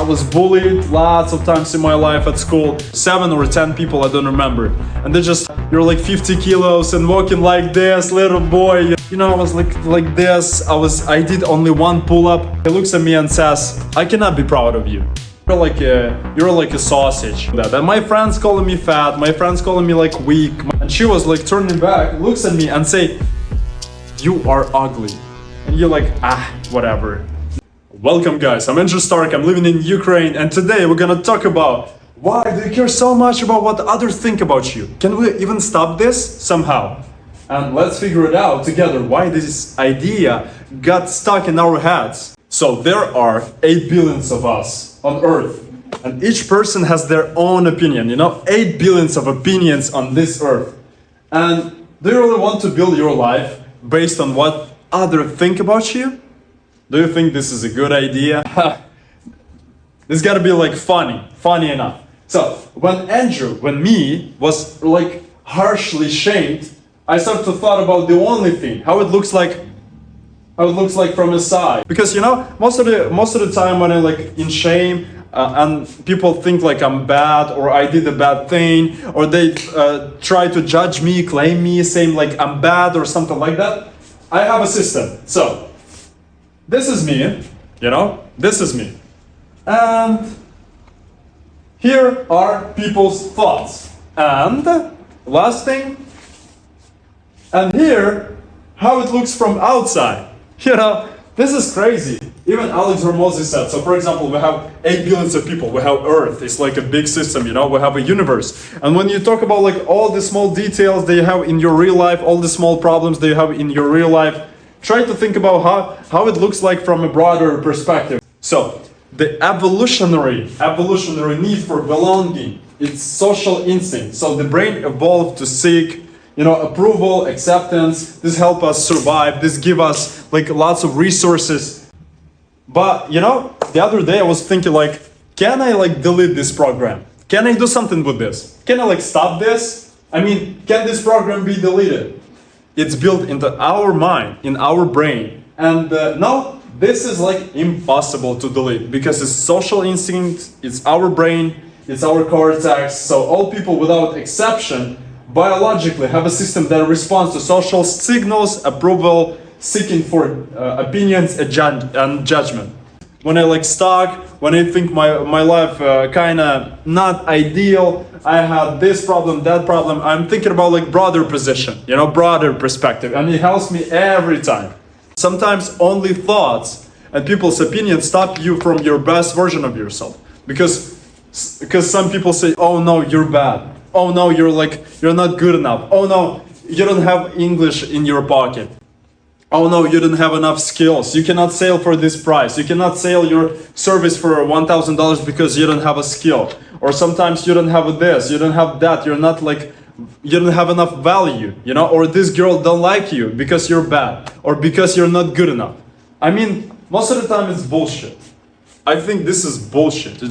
was bullied lots of times in my life at school. 7 or 10 people, I don't remember. And they just, you're like 50 kilos and walking like this, little boy. You know, I was like this. I did only one pull-up. He looks at me and says, I cannot be proud of you. You're like a sausage. And my friends calling me fat, my friends calling me like weak. And she was like turning back, looks at me and say, you are ugly. And you're like, whatever. Welcome guys, I'm Andrew Stark, I'm living in Ukraine, and today we're gonna talk about why do you care so much about what others think about you? Can we even stop this somehow? And let's figure it out together why this idea got stuck in our heads. So there are 8 billions of us on Earth, and each person has their own opinion, 8 billions of opinions on this Earth. And do you really want to build your life based on what others think about you? Do you think this is a good idea? This gotta be like funny enough. So when me was like harshly shamed, I started to thought about the only thing, how it looks like from a side. Because most of the time when I'm like in shame and people think like I'm bad or I did a bad thing, or they try to judge me, claim me, saying like I'm bad or something like that, I have a system. So this is me, this is me. And here are people's thoughts. And last thing, and here, how it looks from outside. This is crazy. Even Alex Hormozy said, so for example, we have 8 billions of people, we have Earth, it's like a big system, we have a universe. And when you talk about like all the small details that you have in your real life, all the small problems that you have in your real life, try to think about how it looks like from a broader perspective. So the evolutionary need for belonging, it's social instinct. So the brain evolved to seek approval, acceptance. This help us survive. This give us like lots of resources. But the other day I was thinking like, can I like delete this program? Can I do something with this? Can I like stop this? I mean, can this program be deleted? It's built into our mind, in our brain. And no, this is like impossible to delete because it's social instinct, it's our brain, it's our cortex. So all people without exception biologically have a system that responds to social signals, approval, seeking for opinions and judgment. When I like stuck, when I think my life kinda not ideal, I have this problem, that problem, I'm thinking about like broader position, broader perspective, and it helps me every time. Sometimes only thoughts and people's opinions stop you from your best version of yourself. Because some people say, oh no, you're bad. Oh no, you're not good enough. Oh no, you don't have English in your pocket. Oh no, you don't have enough skills. You cannot sell for this price. You cannot sell your service for $1,000 because you don't have a skill. Or sometimes you don't have this, you don't have that. You don't have enough value, or this girl don't like you because you're bad or because you're not good enough. I mean, most of the time it's bullshit. I think this is bullshit.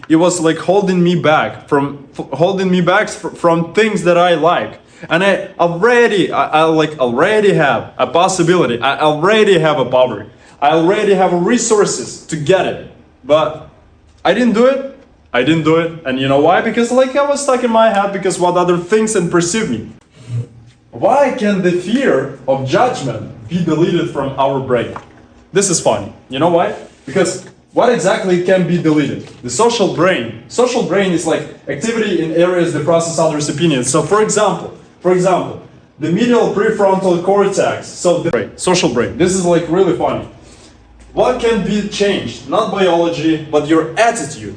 It was like holding me back from things that I like. And I already have a possibility. I already have a power. I already have resources to get it. But I didn't do it. And you know why? Because I was stuck in my head because what other things and perceive me. Why can the fear of judgment be deleted from our brain? This is funny. You know why? Because what exactly can be deleted? The social brain. Social brain is like activity in areas that process others' opinions. So for example, the medial prefrontal cortex, so the brain, social brain. This is like really funny. What can be changed? Not biology, but your attitude.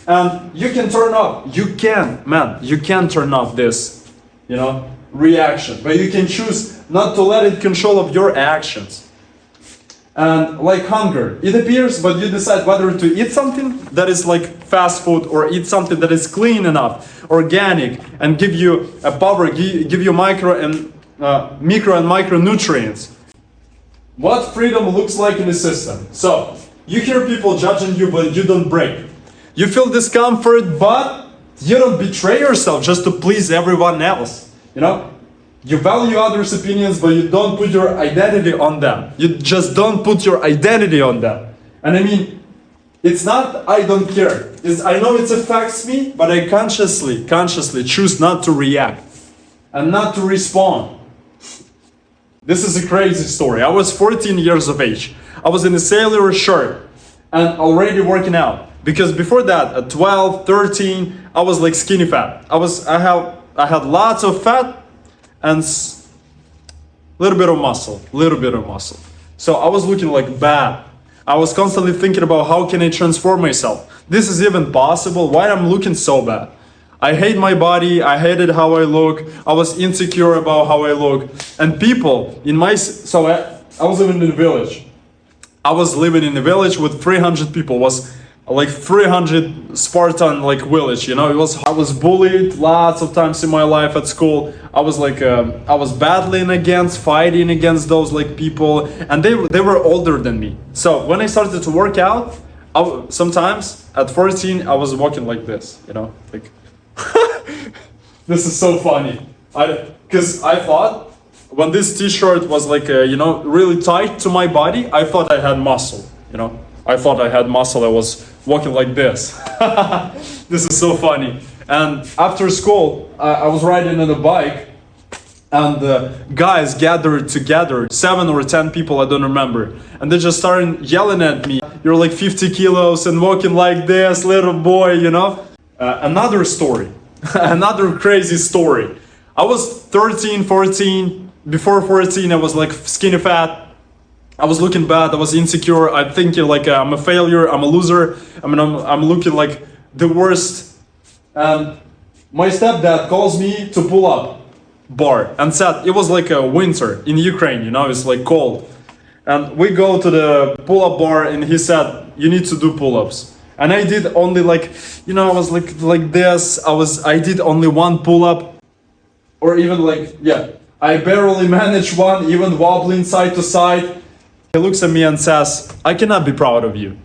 And you can turn off, you can turn off this, reaction. But you can choose not to let it control of your actions. And like hunger, it appears, but you decide whether to eat something that is like fast food or eat something that is clean enough, organic, and give you a power, give you micro and micronutrients. What freedom looks like in the system. So, you hear people judging you, but you don't break. You feel discomfort, but you don't betray yourself just to please everyone else. You value others' opinions, but you don't put your identity on them. You just don't put your identity on them. And I mean, It's not I don't care. I know it affects me, but I consciously choose not to react and not to respond. This is a crazy story. I was 14 years of age. I was in a sailor shirt and already working out. Because before that, at 12, 13, I was like skinny fat. I had lots of fat and little bit of muscle. So I was looking like bad. I was constantly thinking about how can I transform myself. This is even possible. Why I'm looking so bad? I hate my body. I hated how I look. I was insecure about how I look. And people in I was living in a village. I was living in a village with 300 people. It was like 300 Spartan like village, you know. I was bullied lots of times in my life at school. I was fighting against those like people, and they were older than me. So when I started to work out, sometimes at 14 I was walking like this, you know, like this is so funny. Because I thought when this t-shirt was like you know, really tight to my body, I thought I had muscle, you know. I thought I had muscle. I was walking like this. This is so funny. And after school, I was riding on a bike, and guys gathered together, 7 or 10 people, I don't remember. And they just started yelling at me. You're like 50 kilos and walking like this, little boy, you know? Another story, another crazy story. I was 13, 14. Before 14, I was like skinny fat. I was looking bad. I was insecure. I'm thinking like I'm a failure. I'm a loser. I mean, I'm looking like the worst. And my stepdad calls me to pull up bar and said it was like a winter in Ukraine. You know, it's like cold. And we go to the pull up bar, and he said you need to do pull ups. And I did only like, you know, I was like this. I did only one pull up, or even like I barely managed one, even wobbling side to side. He looks at me and says, I cannot be proud of you.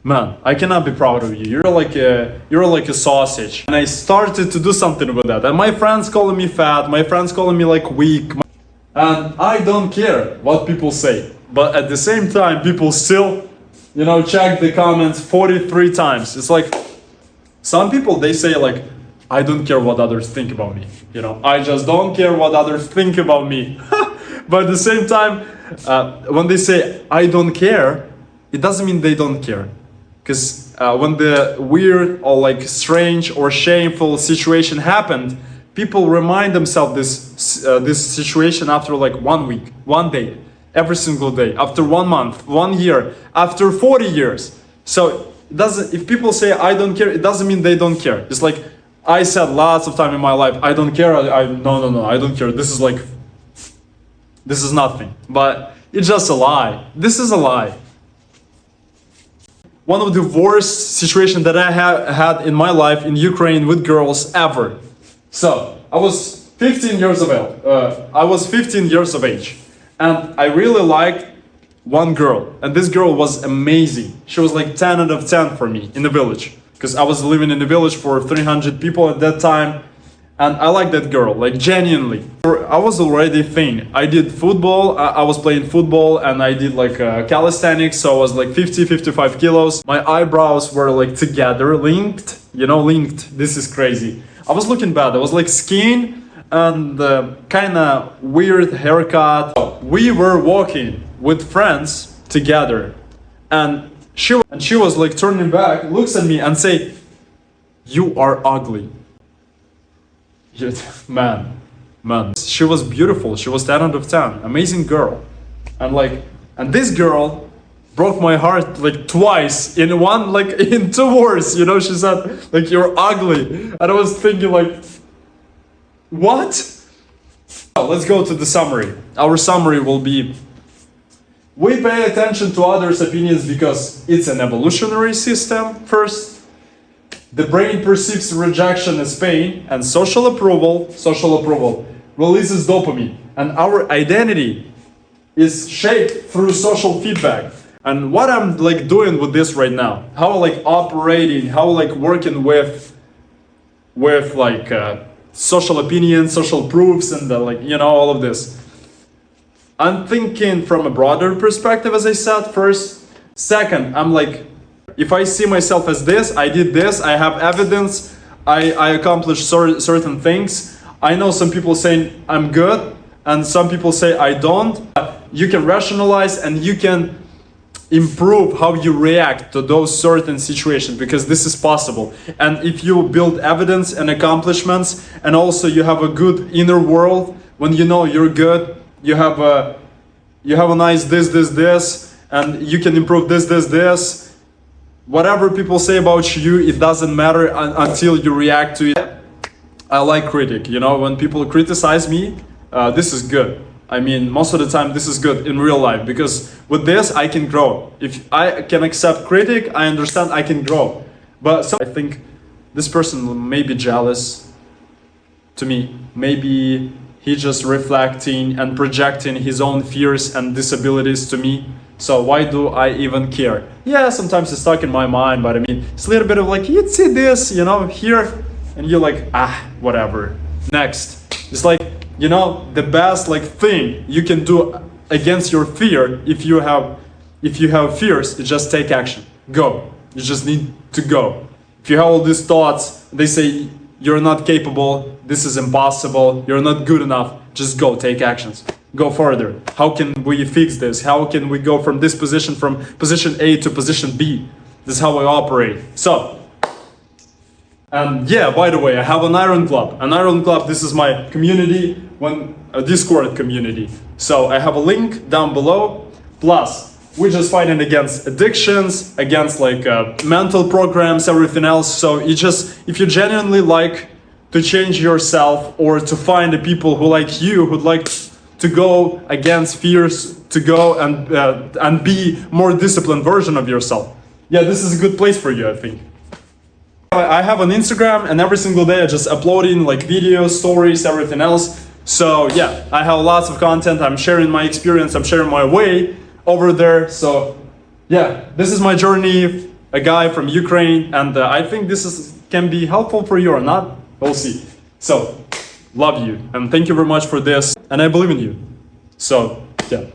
Man, I cannot be proud of you. You're like a sausage. And I started to do something with that. And my friends calling me fat, my friends calling me like weak. And I don't care what people say. But at the same time, people still, you know, check the comments 43 times. It's like, some people, they say like, I don't care what others think about me. You know, I just don't care what others think about me. But at the same time, when they say I don't care, it doesn't mean they don't care. Because when the weird or like strange or shameful situation happened, people remind themselves this situation after like 1 week, 1 day, every single day, after 1 month, 1 year, after 40 years. So it doesn't. If people say I don't care, it doesn't mean they don't care. It's like I said lots of time in my life, I don't care. No, I don't care. This is nothing. But it's just a lie. This is a lie. One of the worst situations that I have had in my life in Ukraine with girls ever. So I was 15 years of age, and I really liked one girl, and this girl was amazing. She was like 10 out of 10 for me in the village, because I was living in the village for 300 people at that time. And I like that girl, like genuinely. I was already thin. I did football, I was playing football, and I did like calisthenics, so I was like 55 kilos. My eyebrows were like together, linked, you know, linked. This is crazy. I was looking bad. I was like skin and kind of weird haircut. We were walking with friends together, and she was like turning back, looks at me and say, "You are ugly." Man, she was beautiful. She was 10 out of 10, amazing girl. And this girl broke my heart like twice in 2 words, you know. She said like, "You're ugly," and I was thinking like, what? Let's go to the summary. Our summary will be: we pay attention to others' opinions because it's an evolutionary system first. The brain perceives rejection as pain, and social approval releases dopamine, and our identity is shaped through social feedback. And what I'm like doing with this right now, how like operating, how like working with like social opinions, social proofs, and like, you know, all of this. I'm thinking from a broader perspective, as I said first. Second, I'm like If I see myself as this, I did this, I have evidence, I accomplished certain things. I know some people saying I'm good, and some people say I don't. You can rationalize and you can improve how you react to those certain situations, because this is possible. And if you build evidence and accomplishments, and also you have a good inner world, when you know you're good, you have a nice this, and you can improve this. Whatever people say about you, it doesn't matter until you react to it. I like critic, you know, when people criticize me, this is good. I mean, most of the time this is good in real life, because with this I can grow. If I can accept critic, I understand I can grow. But I think this person may be jealous to me. Maybe he just reflecting and projecting his own fears and disabilities to me. So why do I even care? Yeah, sometimes it's stuck in my mind, but I mean, it's a little bit of like, you'd see this, you know, here, and you're like, whatever. Next. It's like, you know, the best like thing you can do against your fear, if you have fears, is just take action. Go. You just need to go. If you have all these thoughts, they say you're not capable, this is impossible, you're not good enough, just go, take actions. Go further. How can we fix this? How can we go from this position, from position A to position B? This is how I operate. So, and yeah, by the way, I have an Iron Club. An Iron Club, this is my community, a Discord community. So I have a link down below. Plus, we're just fighting against addictions, against like mental programs, everything else. So if you genuinely like to change yourself, or to find the people who like you, who'd like to go against fears, to go and be more disciplined version of yourself. Yeah, this is a good place for you, I think. I have an Instagram, and every single day I just uploading like videos, stories, everything else. So yeah, I have lots of content. I'm sharing my experience, I'm sharing my way over there. So yeah, this is my journey, a guy from Ukraine, and I think this can be helpful for you or not. We'll see. So, love you, and thank you very much for this, and I believe in you. So, yeah.